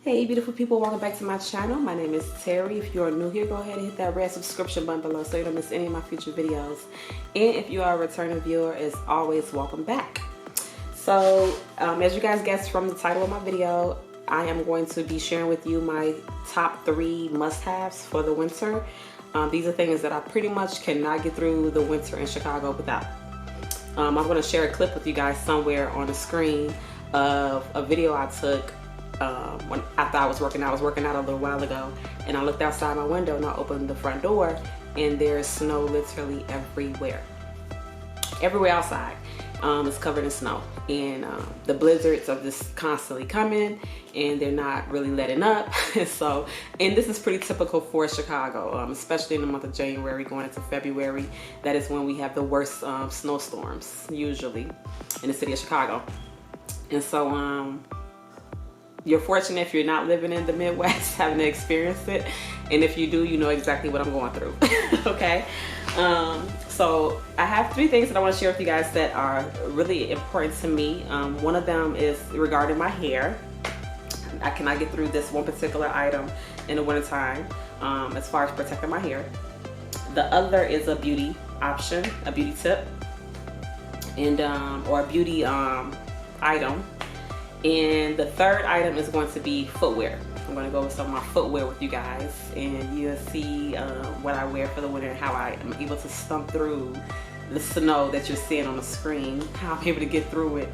Hey beautiful people, welcome back to my channel. My name is Terry. If you are new here, go ahead and hit that red subscription button below so you don't miss any of my future videos. And if you are a returning viewer, as always, welcome back. So as you guys guessed from the title of my video, I am going to be sharing with you my top 3 must-haves for the winter. These are things that I pretty much cannot get through the winter in Chicago without. I'm going to share a clip with you guys somewhere on the screen of a video I took after I was working out a little while ago, and I looked outside my window and I opened the front door and there's snow literally everywhere outside. It's covered in snow, and the blizzards are just constantly coming and they're not really letting up. And this is pretty typical for Chicago, especially in the month of January going into February. That is when we have the worst snowstorms usually in the city of Chicago. And so you're fortunate if you're not living in the Midwest having to experience it, and if you do, you know exactly what I'm going through. Okay, so I have 3 things that I want to share with you guys that are really important to me. One of them is regarding my hair. I cannot get through this one particular item in the wintertime as far as protecting my hair. The other is a beauty option, a beauty tip, and or a beauty item. And the third item is going to be footwear. I'm going to go with some of my footwear with you guys, and you'll see what I wear for the winter and how I am able to stump through the snow that you're seeing on the screen, how I'm able to get through it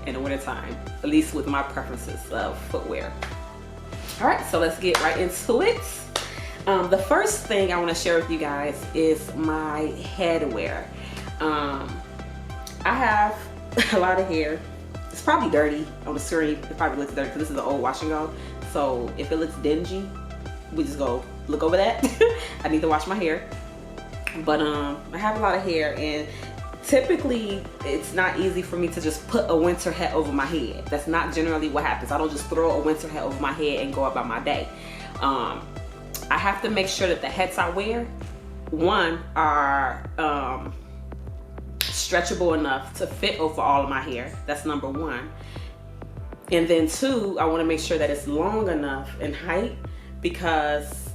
in the wintertime, at least with my preferences of footwear. All right, so let's get right into it. The first thing I want to share with you guys is my headwear. I have a lot of hair. It's probably dirty on the screen. It probably looks dirty because this is an old wash and go. So if it looks dingy, we just go look over that. I need to wash my hair. But I have a lot of hair, and typically it's not easy for me to just put a winter hat over my head. That's not generally what happens. I don't just throw a winter hat over my head and go about my day. I have to make sure that the hats I wear, one, are stretchable enough to fit over all of my hair. That's number 1. And then 2, I want to make sure that it's long enough in height, because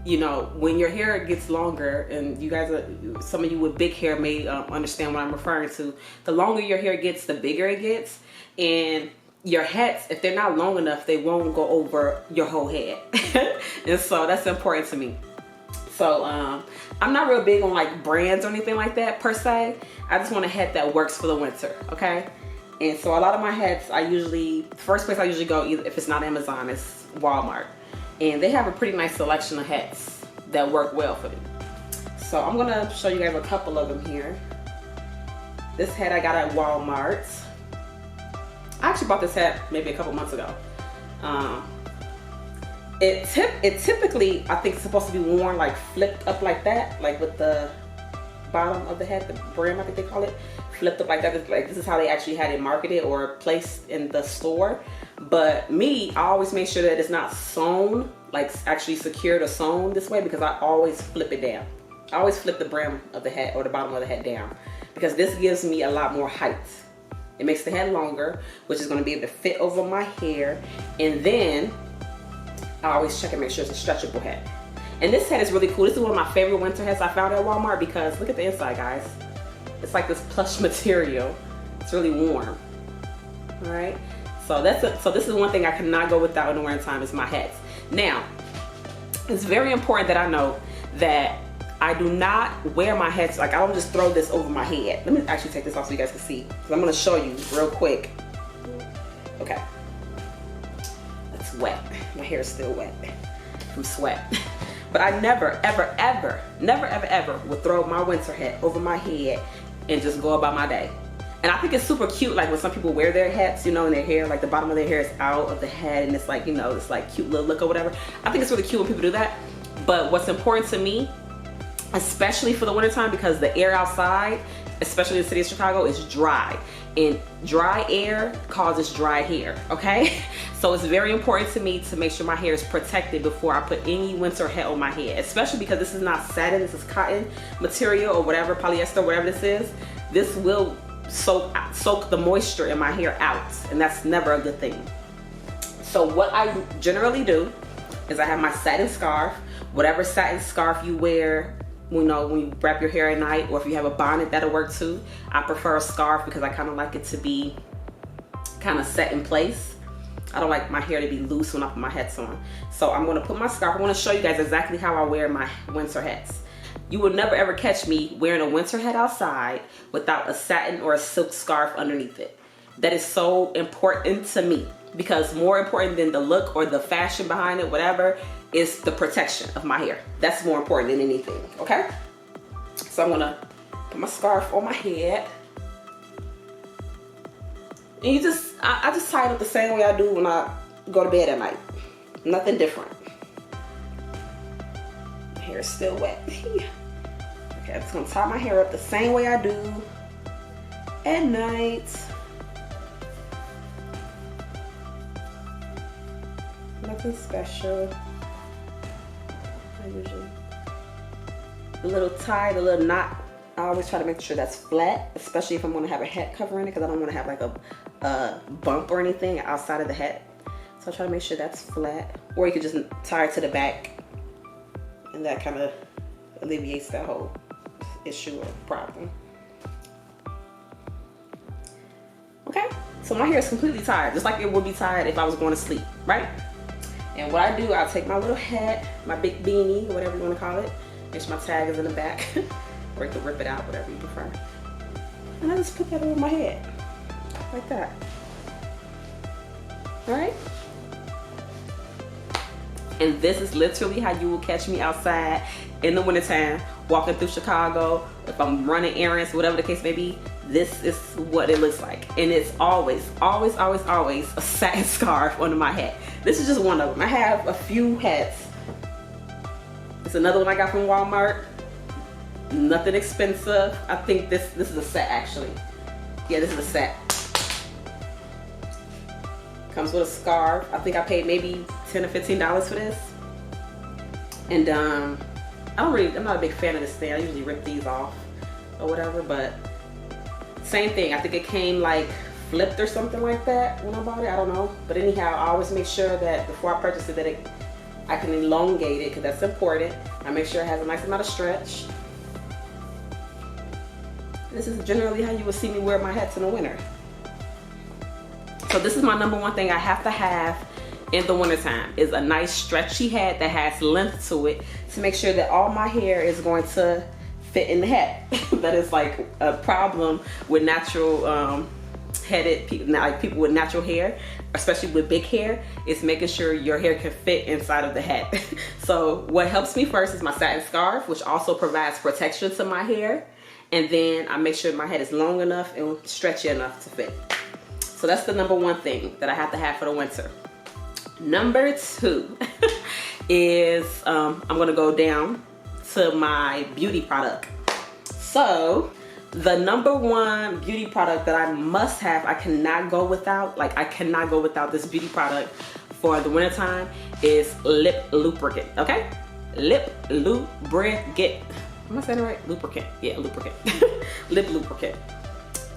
you know, when your hair gets longer, and you guys some of you with big hair may understand what I'm referring to. The longer your hair gets, the bigger it gets, and your hats, if they're not long enough, they won't go over your whole head. And so that's important to me. So I'm not real big on like brands or anything like that per se. I just want a hat that works for the winter, okay? And so a lot of my hats, first place I usually go, either if it's not Amazon, it's Walmart. And they have a pretty nice selection of hats that work well for me. So I'm gonna show you guys a couple of them here. This hat I got at Walmart. I actually bought this hat maybe a couple months ago. It typically, I think, it's supposed to be worn like flipped up like that, like with the bottom of the hat, the brim, I think they call it, flipped up like that. Like, this is how they actually had it marketed or placed in the store. But me, I always make sure that it's not sewn, like actually secured or sewn this way, because I always flip it down. I always flip the brim of the hat or the bottom of the hat down, because this gives me a lot more height. It makes the hat longer, which is going to be able to fit over my hair. And then I always check and make sure it's a stretchable hat. And this hat is really cool. This is one of my favorite winter hats I found at Walmart, because look at the inside, guys. It's like this plush material. It's really warm. All right. So this is one thing I cannot go without in the winter time, is my hats. Now, it's very important that I know that I do not wear my hats, like I don't just throw this over my head. Let me actually take this off so you guys can see, because I'm going to show you real quick. Okay. It's wet. My hair is still wet from sweat. But I never, ever, ever, never, ever, ever would throw my winter hat over my head and just go about my day. And I think it's super cute, like when some people wear their hats, you know, and their hair, like the bottom of their hair is out of the head, and it's like, you know, it's like cute little look or whatever. I think it's really cute when people do that. But what's important to me, especially for the wintertime, because the air outside, especially in the city of Chicago, is dry. And dry air causes dry hair, okay? So it's very important to me to make sure my hair is protected before I put any winter hat on my head, especially because this is not satin, this is cotton material or whatever, polyester, whatever this is. This will soak the moisture in my hair out, and that's never a good thing. So So what I generally do is I have my satin scarf, whatever satin scarf you wear, you know, when you wrap your hair at night, or if you have a bonnet, that'll work too. I prefer a scarf because I kind of like it to be kind of set in place. I don't like my hair to be loose when I put my hats on. So I'm gonna put my scarf. I wanna show you guys exactly how I wear my winter hats. You will never ever catch me wearing a winter hat outside without a satin or a silk scarf underneath it. That is so important to me, because more important than the look or the fashion behind it, whatever, is the protection of my hair. That's more important than anything, okay? So I'm gonna put my scarf on my head. And you just, I just tie it up the same way I do when I go to bed at night. Nothing different. My hair is still wet. Okay, I'm just gonna tie my hair up the same way I do at night. Nothing special. I usually, the little tie, the little knot, I always try to make sure that's flat, especially if I'm gonna have a hat covering it, because I don't wanna have like a bump or anything outside of the hat. So I try to make sure that's flat. Or you could just tie it to the back, and that kind of alleviates that whole issue or problem. Okay, so my hair is completely tied, just like it would be tied if I was going to sleep, right? And what I do, I'll take my little hat, my big beanie, whatever you want to call it. Make sure my tag is in the back. Or you can rip it out, whatever you prefer. And I just put that over my head, like that. All right? And this is literally how you will catch me outside in the wintertime, walking through Chicago. If I'm running errands, whatever the case may be, this is what it looks like. And it's always, always, always, always a satin scarf under my hat. This is just one of them. I have a few hats. It's another one I got from Walmart. Nothing expensive. I think this is a set actually. Yeah, this is a set. Comes with a scarf. I think I paid maybe $10 or $15 for this. And I'm not a big fan of this thing. I usually rip these off or whatever, but same thing. I think it came like flipped or something like that when I bought it. I don't know. But anyhow, I always make sure that before I purchase it that I can elongate it, because that's important. I make sure it has a nice amount of stretch. This is generally how you will see me wear my hats in the winter. So this is my number one thing I have to have in the wintertime, is a nice stretchy hat that has length to it, to make sure that all my hair is going to fit in the hat. That is like a problem with natural headed people, like people with natural hair, especially with big hair, is making sure your hair can fit inside of the hat. So what helps me first is my satin scarf, which also provides protection to my hair. And then I make sure my head is long enough and stretchy enough to fit. So that's the number one thing that I have to have for the winter. Number two is I'm gonna go down to my beauty product. So the number one beauty product that I must have, I cannot go without, like I cannot go without this beauty product for the wintertime, is lip lubricant, okay? Lip lubricant. Am I saying it right? Lubricant. Yeah, lubricant. Lip lubricant.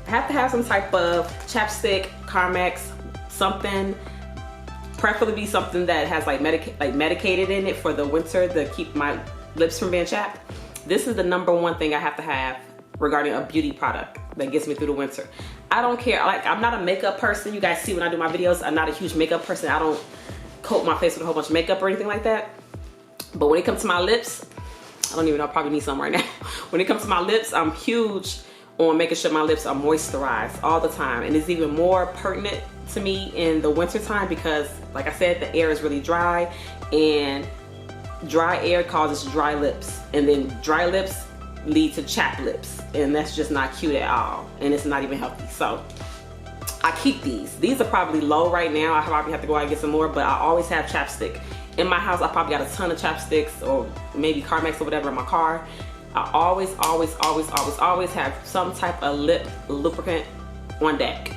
I have to have some type of chapstick, Carmex, something, preferably something that has like medicated in it for the winter to keep my lips from being chapped. This is the number one thing I have to have regarding a beauty product that gets me through the winter. I don't care, like I'm not a makeup person. You guys see when I do my videos, I'm not a huge makeup person. I don't coat my face with a whole bunch of makeup or anything like that. But when it comes to my lips, I don't even know, I probably need some right now. When it comes to my lips, I'm huge on making sure my lips are moisturized all the time. And it's even more pertinent to me in the winter time because, like I said, the air is really dry, and dry air causes dry lips, and then dry lips lead to chapped lips, and that's just not cute at all, and it's not even healthy. So I keep these. These are probably low right now. I probably have to go out and get some more, but I always have chapstick. In my house, I probably got a ton of chapsticks or maybe Carmex or whatever in my car. I always have some type of lip lubricant on deck.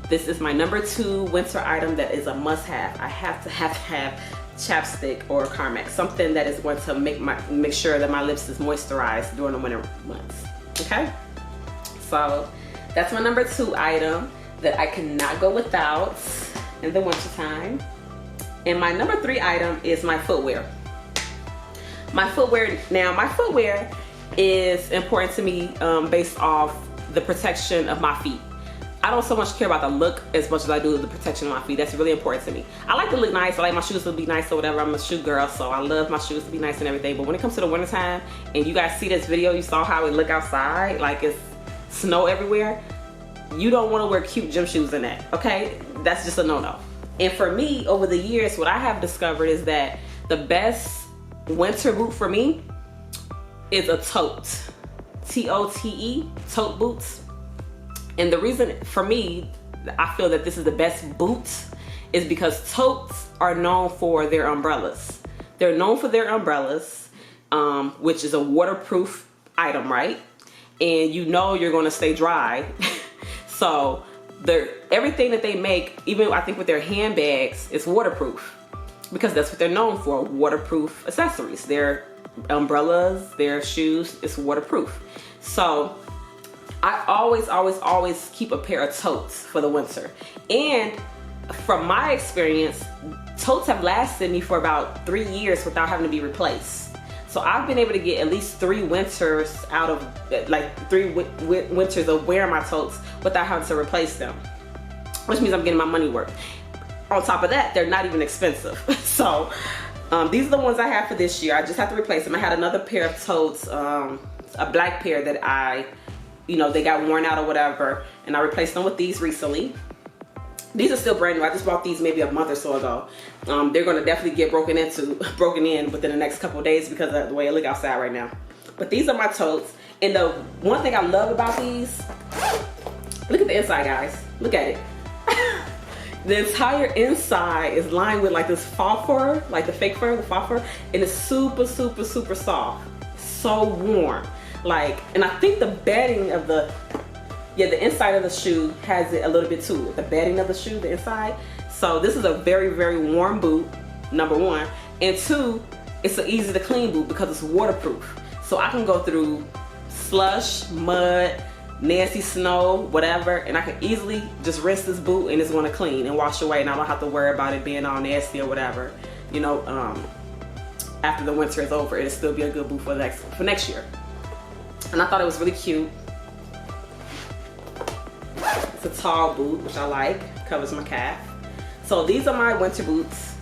This is my number two winter item that is a must-have. I have to have chapstick or Carmex, something that is going to make sure that my lips is moisturized during the winter months. Okay, so that's my number two item that I cannot go without in the winter time. And my number 3 item is my footwear. My footwear is important to me based off the protection of my feet. I don't so much care about the look as much as I do the protection of my feet. That's really important to me. I like to look nice. I like my shoes to be nice or whatever. I'm a shoe girl, so I love my shoes to be nice and everything. But when it comes to the wintertime, and you guys see this video, you saw how it look outside, like it's snow everywhere. You don't want to wear cute gym shoes in that, okay? That's just a no-no. And for me, over the years, what I have discovered is that the best winter boot for me is a tote. T-O-T-E, tote boots. And the reason for me, I feel that this is the best boot is because totes are known for their umbrellas. They're known for their umbrellas, which is a waterproof item, right? And you know you're gonna stay dry. So everything that they make, even I think with their handbags, is waterproof because that's what they're known for, waterproof accessories. Their umbrellas, their shoes, it's waterproof. So I always keep a pair of totes for the winter. And from my experience, totes have lasted me for about 3 years without having to be replaced. So I've been able to get at least 3 winters out of, like 3 winters of wearing my totes without having to replace them, which means I'm getting my money worth. On top of that, they're not even expensive. So these are the ones I have for this year. I just have to replace them. I had another pair of totes, a black pair that they got worn out or whatever, and I replaced them with these recently. These are still brand new. I just bought these maybe a month or so ago. They're gonna definitely get broken in within the next couple of days because of the way it look outside right now. But these are my totes. And the one thing I love about these, look at the inside, guys. Look at it. The entire inside is lined with like this faux fur, like the fake fur, the faux fur, and it's super, super, super soft. So warm. And I think the bedding of the inside of the shoe has it a little bit too. The bedding of the shoe, the inside. So this is a very, very warm boot, number 1. And 2, it's an easy to clean boot because it's waterproof. So I can go through slush, mud, nasty snow, whatever, and I can easily just rinse this boot and it's gonna clean and wash away, and I don't have to worry about it being all nasty or whatever. After the winter is over, it'll still be a good boot for next year. And I thought it was really cute. It's a tall boot, which I like. Covers my calf. So these are my winter boots.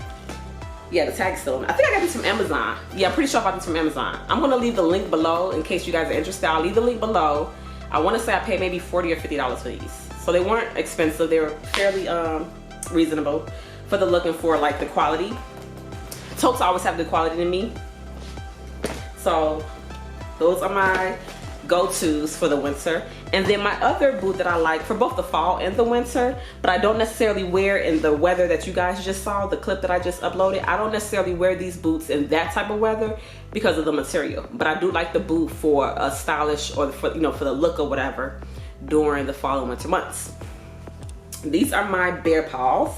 Yeah, the tag's still on. I think I got these from Amazon. Yeah, I'm pretty sure I got these from Amazon. I'm gonna leave the link below in case you guys are interested. I'll leave the link below. I wanna say I paid maybe $40 or $50 for these. So they weren't expensive. They were fairly reasonable for the look and for like the quality. Totes always have good quality to me. So those are my go-tos for the winter. And then my other boot that I like for both the fall and the winter, but I don't necessarily wear in the weather that you guys just saw, the clip that I just uploaded. I don't necessarily wear these boots in that type of weather because of the material, but I do like the boot for a stylish or for the look or whatever during the fall and winter months. These are my bear paws.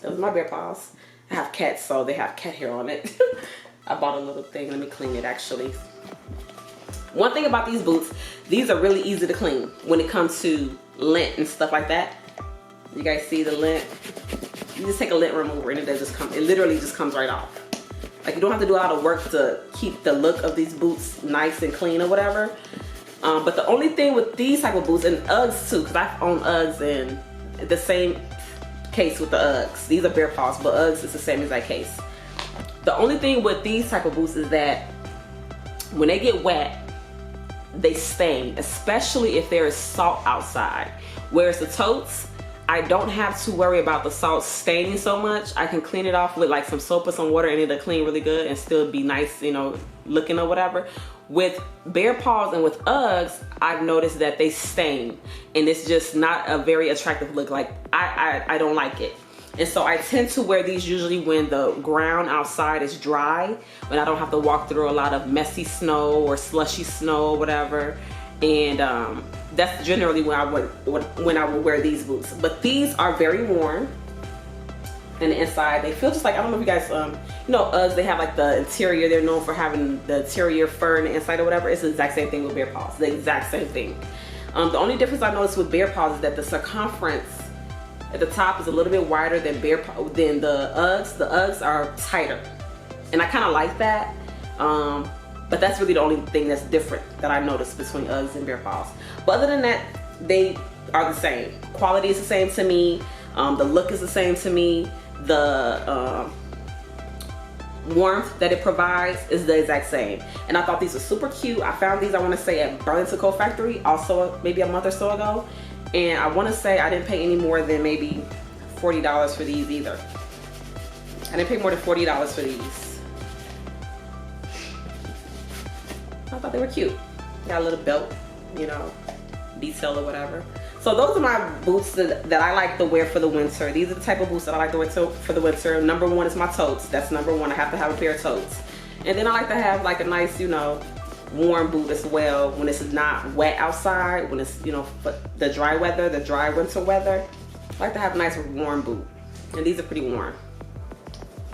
Those are my bear paws. I have cats, so they have cat hair on it. I bought a little thing. Let me clean it actually. One thing about these boots, these are really easy to clean when it comes to lint and stuff like that. You guys see the lint? You just take a lint remover and it literally just comes right off. Like you don't have to do a lot of work to keep the look of these boots nice and clean or whatever. But the only thing with these type of boots, and Uggs too, because I own Uggs, and the same case with the Uggs. These are bear paws, but Uggs is the same exact case. The only thing with these type of boots is that when they get wet, they stain, especially if there is salt outside. Whereas the totes, I don't have to worry about the salt staining so much. I can clean it off with like some soap or some water and it'll clean really good and still be nice, looking or whatever. With bear paws and with Uggs, I've noticed that they stain and it's just not a very attractive look. Like I don't like it. And so I tend to wear these usually when the ground outside is dry, when I don't have to walk through a lot of messy snow or slushy snow or whatever. And that's generally when I would wear these boots. But these are very warm. And the inside, they feel just like, I don't know if you guys, Uggs, they have like the interior, they're known for having the interior fur in the inside or whatever. It's the exact same thing with bear paws, the exact same thing. The only difference I noticed with bear paws is that the circumference at the top is a little bit wider than the Uggs. The Uggs are tighter, and I kind of like that. But that's really the only thing that's different that I noticed between Uggs and Bear Paws. But other than that, they are the same. Quality is the same to me. The look is the same to me. The warmth that it provides is the exact same. And I thought these were super cute. I found these, I want to say, at Burlington Coat Factory, also maybe a month or so ago. And I want to say I didn't pay any more than maybe $40 for these either. I didn't pay more than $40 for these. I thought they were cute. Got a little belt, you know, detail or whatever. So those are my boots that I like to wear for the winter. These are the type of boots that I like to wear for the winter. Number one is my totes. That's number one. I have to have a pair of totes. And then I like to have like a nice, you know, warm boot as well when it's not wet outside, when it's, you know, the dry weather, the dry winter weather. I like to have a nice warm boot. And these are pretty warm.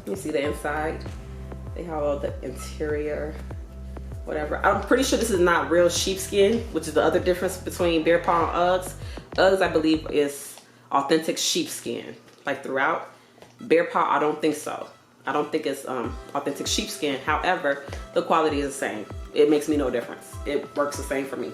You see the inside. They have all the interior, whatever. I'm pretty sure this is not real sheepskin, which is the other difference between Bear Paw and Uggs. Uggs, I believe, is authentic sheepskin, like throughout. Bear Paw, I don't think so. I don't think it's authentic sheepskin. However, the quality is the same. It makes me no difference. It works the same for me.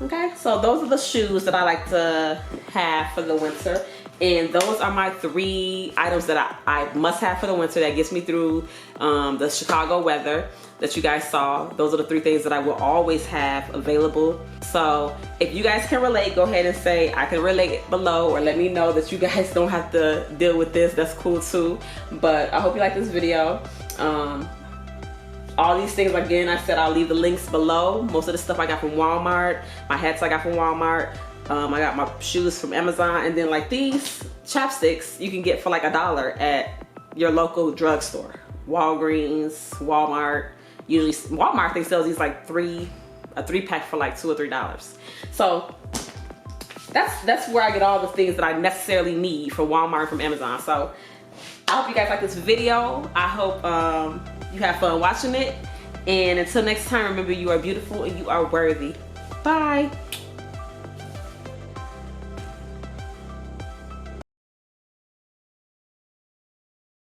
Okay, so those are the shoes that I like to have for the winter. And those are my 3 items that I must have for the winter that gets me through the Chicago weather that you guys saw. Those are the 3 things that I will always have available. So if you guys can relate, go ahead and say I can relate below, or let me know that you guys don't have to deal with this. That's cool too. But I hope you like this video. All these things, again, I said I'll leave the links below. Most of the stuff I got from Walmart. My hats I got from Walmart. I got my shoes from Amazon, and then like these chapsticks you can get for like $1 at your local drugstore. Walgreens, Walmart. Usually Walmart, they sell these like a 3-pack for like $2 or $3. So that's where I get all the things that I necessarily need from Walmart, from Amazon. So I hope you guys like this video. I hope you have fun watching it. And until next time, remember, you are beautiful and you are worthy. Bye.